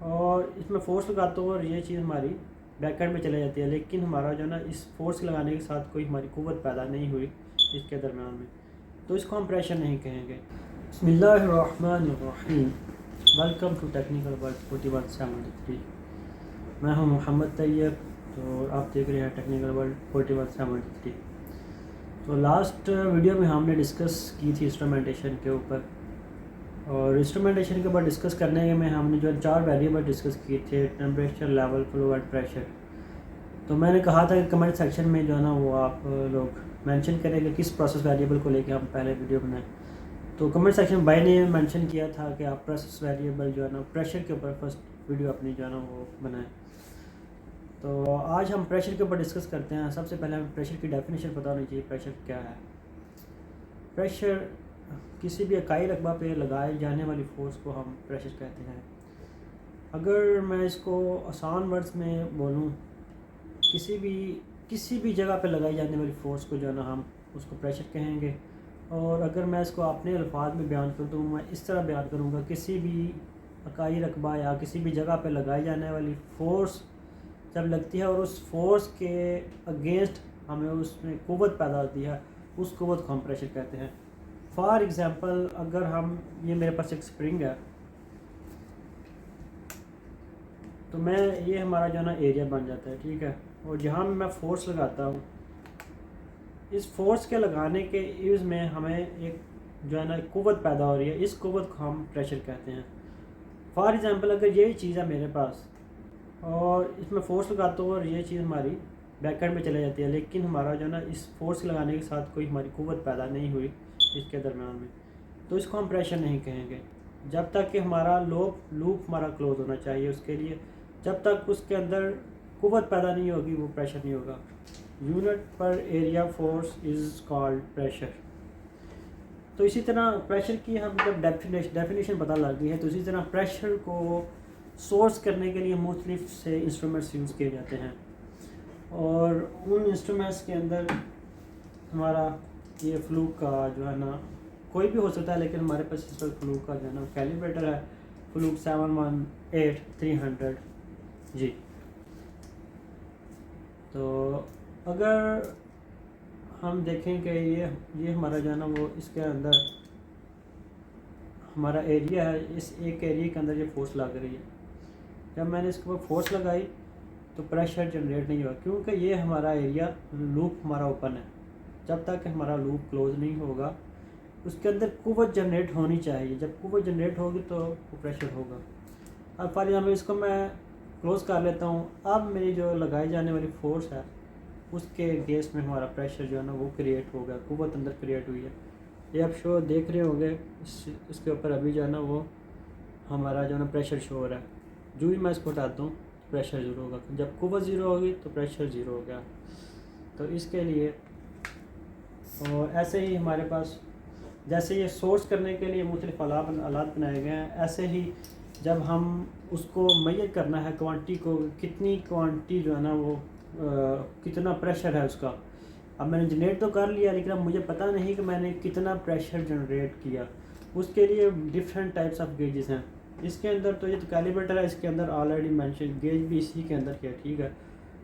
और इसमें फ़ोर्स लगाता हूँ और ये चीज़ हमारी बैकएंड में चले जाती है, लेकिन हमारा जो है ना इस फोर्स लगाने के साथ कोई हमारी कुव्वत पैदा नहीं हुई इसके दरमियान में, तो इसको हम प्रेशर नहीं कहेंगे। बिस्मिल्लाहिर्रहमानिर्रहीम। Welcome to technical world 4173। मैं हूं मोहम्मद तैयब, तो आप देख रहे हैं टेक्निकल वर्ल्ड 4173। तो लास्ट वीडियो में हमने डिस्कस की थी इंस्ट्रूमेंटेशन के ऊपर, और इंस्ट्रूमेंटेशन के ऊपर डिस्कस करने में हमने जो 4 वेरिएबल डिस्कस किए थे, temperature, level, flow and pressure. तो मैंने कहा था कि कमेंट सेक्शन में जो है ना वो आप लोग मेंशन करेंगे किस प्रोसेस वेरिएबल को लेके हम पहले वीडियो बनाएं। तो कमेंट सेक्शन में भाई ने मेंशन किया था कि आप प्रोसेस वेरिएबल जो है ना प्रेशर के ऊपर फर्स्ट वीडियो अपनी जो है ना वो बनाएं। तो आज हम प्रेशर के ऊपर डिस्कस करते हैं। सबसे पहले हमें प्रेशर की डेफिनेशन पता होनी चाहिए। प्रेशर क्या है? प्रेशर किसी भी इकाई रकबा पे लगाए जाने वाली फोर्स को हम प्रेशर कहते हैं। अगर मैं इसको आसान वर्ड्स में बोलूँ, किसी भी जगह पे लगाई जाने वाली फ़ोर्स को जो है ना हम उसको प्रेशर कहेंगे। और अगर मैं इसको अपने अल्फाज में बयान करूँ तो मैं इस तरह बयान करूँगा, किसी भी इकाई रकबा या किसी भी जगह पे लगाई जाने वाली फ़ोर्स जब लगती है और उस फोर्स के अगेंस्ट हमें उसमें कुव्वत पैदा होती है, उस कुव्वत को हम प्रेशर कहते हैं। फॉर एग्ज़ाम्पल, अगर हम ये मेरे पास एक स्प्रिंग है, तो मैं ये हमारा जो है ना एरिया बन जाता है, ठीक है। और जहाँ मैं फ़ोर्स लगाता हूँ, इस फोर्स के लगाने के यूज़ में हमें एक जो है ना कुव्वत पैदा हो रही है, इस कुव्वत को हम प्रेशर कहते हैं। फॉर एग्ज़ाम्पल, अगर यही चीज़ है मेरे पास और इसमें फ़ोर्स लगाता हूँ और ये चीज़ हमारी बैकएंड में चले जाती है, लेकिन हमारा जो है ना इस फोर्स लगाने के साथ कोई हमारी कुव्वत पैदा नहीं हुई इसके दरमियान में, तो इसको हम प्रेशर नहीं कहेंगे। जब तक कि हमारा लूप हमारा क्लोज होना चाहिए, उसके लिए जब तक उसके अंदर कुव्वत पैदा नहीं होगी वो प्रेशर नहीं होगा। यूनिट पर area force is called pressure. तो इसी तरह प्रेशर की हम जब डेफिनेशन पता लग गई है, तो इसी तरह प्रेशर को सोर्स करने के लिए मुख्तलिफ से इंस्ट्रूमेंट्स यूज़ किए जाते हैं, और उन इंस्ट्रूमेंट्स के अंदर हमारा ये फ्लूक का जो है ना कोई भी हो सकता है, लेकिन हमारे पास इस वक्त फ्लूक का जो है ना कैलिब्रेटर है, फ्लूक 718300 जी। तो अगर हम देखें कि ये हमारा जो है ना वो इसके अंदर हमारा एरिया है, इस एक एरिया के अंदर ये फोर्स लग रही है। जब मैंने इसके ऊपर फोर्स लगाई तो प्रेशर जनरेट नहीं हुआ, क्योंकि ये हमारा एरिया लूप हमारा ओपन है। जब तक हमारा लूप क्लोज नहीं होगा उसके अंदर कुव्वत जनरेट होनी चाहिए। जब कुव्वत जनरेट होगी तो वो प्रेशर होगा। अब फॉर एग्जाम्पल इसको मैं क्लोज़ कर लेता हूँ। अब मेरी जो लगाई जाने वाली फोर्स है उसके अगेंस्ट में हमारा प्रेशर जो है ना वो क्रिएट हो गया, कुव्वत अंदर क्रिएट हुई है। ये आप शो देख रहे होंगे, इसके ऊपर अभी जो है ना वो हमारा जो है ना प्रेशर शो हो रहा है। जो भी मैं इसको हटाता हूँ प्रेशर ज़ीरो होगा। जब कुव्वत ज़ीरो होगी तो प्रेशर ज़ीरो हो गया। तो इसके लिए और ऐसे ही हमारे पास जैसे ये सोर्स करने के लिए मुख्तलिफ आलात बनाए गए हैं, ऐसे ही जब हम उसको मेजर करना है क्वांटिटी को, कितनी क्वांटिटी जो है ना वो कितना प्रेशर है उसका। अब मैंने जनरेट तो कर लिया, लेकिन अब मुझे पता नहीं कि मैंने कितना प्रेशर जनरेट किया। उसके लिए डिफरेंट टाइप्स ऑफ गेजेस हैं इसके अंदर। तो ये तो कैलिब्रेटर है, इसके अंदर ऑलरेडी मेंशन गेज भी इसी के अंदर किया, ठीक है,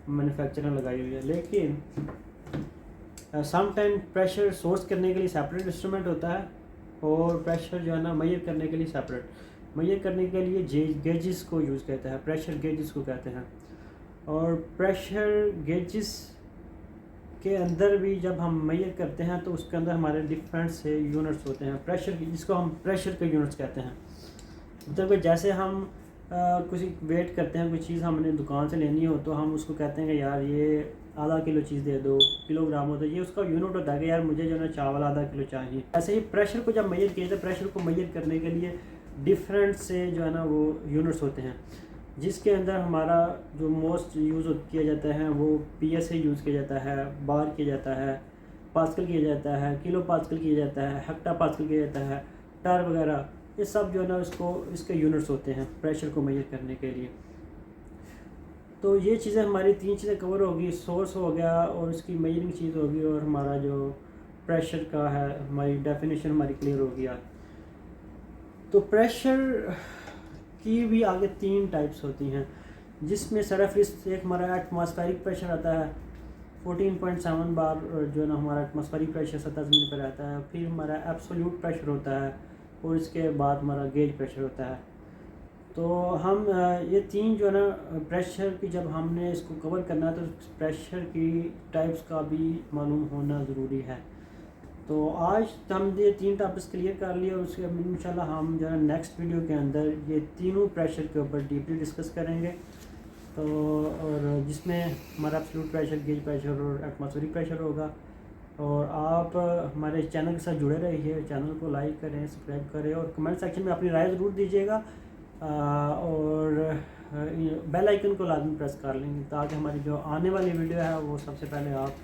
मैन्युफैक्चरर लगाई हुई है। लेकिन सम टाइम प्रेशर सोर्स करने के लिए सेपरेट इंस्ट्रूमेंट होता है, और प्रेशर जो है ना मेजर करने के लिए सेपरेट। मेजर करने के लिए गेजेस को यूज़ करते हैं, प्रेशर गेजेस को कहते हैं। और प्रेशर गेजेस के अंदर भी जब हम मेजर करते हैं तो उसके अंदर हमारे डिफरेंट से यूनिट्स होते हैं प्रेशर की, जिसको हम प्रेशर के यूनिट्स कहते हैं। मतलब जैसे हम कुछ वेट करते हैं, कोई चीज़ हमने दुकान से लेनी हो तो हम उसको कहते हैं कि यार ये आधा किलो चीज़ दे दो, किलोग्राम हो, तो ये उसका यूनिट होता है कि यार मुझे जो है ना चावल आधा किलो चाहिए। ऐसे ही प्रेशर को जब मेजर किया, तो प्रेशर को मेजर करने के लिए डिफरेंट से जो है ना वो यूनिट्स होते हैं, जिसके अंदर हमारा जो मोस्ट यूज़ किया जाता है वो PSI यूज़ किया जाता है, बार किया जाता है, पास्कल किया जाता है, किलो पास्कल किया जाता है, हेक्टा पास्कल किया जाता है, टर वगैरह, ये सब जो है ना इसके यूनिट्स होते हैं प्रेशर को मेजर करने के लिए। तो ये चीज़ें हमारी 3 चीज़ें कवर होगी, सोर्स हो गया और इसकी मेजरिंग चीज़ होगी, और हमारा जो प्रेशर का है हमारी डेफिनेशन हमारी क्लियर होगी यार। तो प्रेशर इसकी भी आगे 3 टाइप्स होती हैं, जिसमें सरफरिस्त एक हमारा एटमॉस्फेरिक प्रेशर आता है 14.7 बार जो है ना हमारा एटमॉस्फेरिक प्रेशर सतह ज़मीन पर रहता है। फिर हमारा एब्सोल्यूट प्रेशर होता है और इसके बाद हमारा गेज प्रेशर होता है। तो हम ये 3 जो है ना प्रेशर की जब हमने इसको कवर करना है तो प्रेशर की टाइप्स का भी मालूम होना ज़रूरी है। तो आज हम ये 3 टॉपिक्स क्लियर कर लिए और उसके इंशाल्लाह हम जो है नेक्स्ट वीडियो के अंदर ये तीनों प्रेशर के ऊपर डीपली डिस्कस करेंगे। तो और जिसमें हमारा एब्सोल्यूट प्रेशर, गेज प्रेशर और एटमॉस्फेरिक प्रेशर होगा। और आप हमारे चैनल के साथ जुड़े रहिए, चैनल को लाइक करें, सब्सक्राइब करें और कमेंट सेक्शन में अपनी राय ज़रूर दीजिएगा। और बेल आइकन को लाजमी प्रेस कर लेंगे ताकि हमारी जो आने वाली वीडियो है वो सबसे पहले आप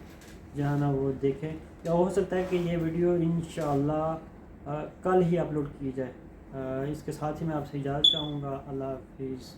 जो है ना वो देखें। या हो सकता है कि ये वीडियो इंशाल्लाह कल ही अपलोड की जाए। इसके साथ ही मैं आपसे इजाज़त चाहूँगा। अल्लाह हाफिज़।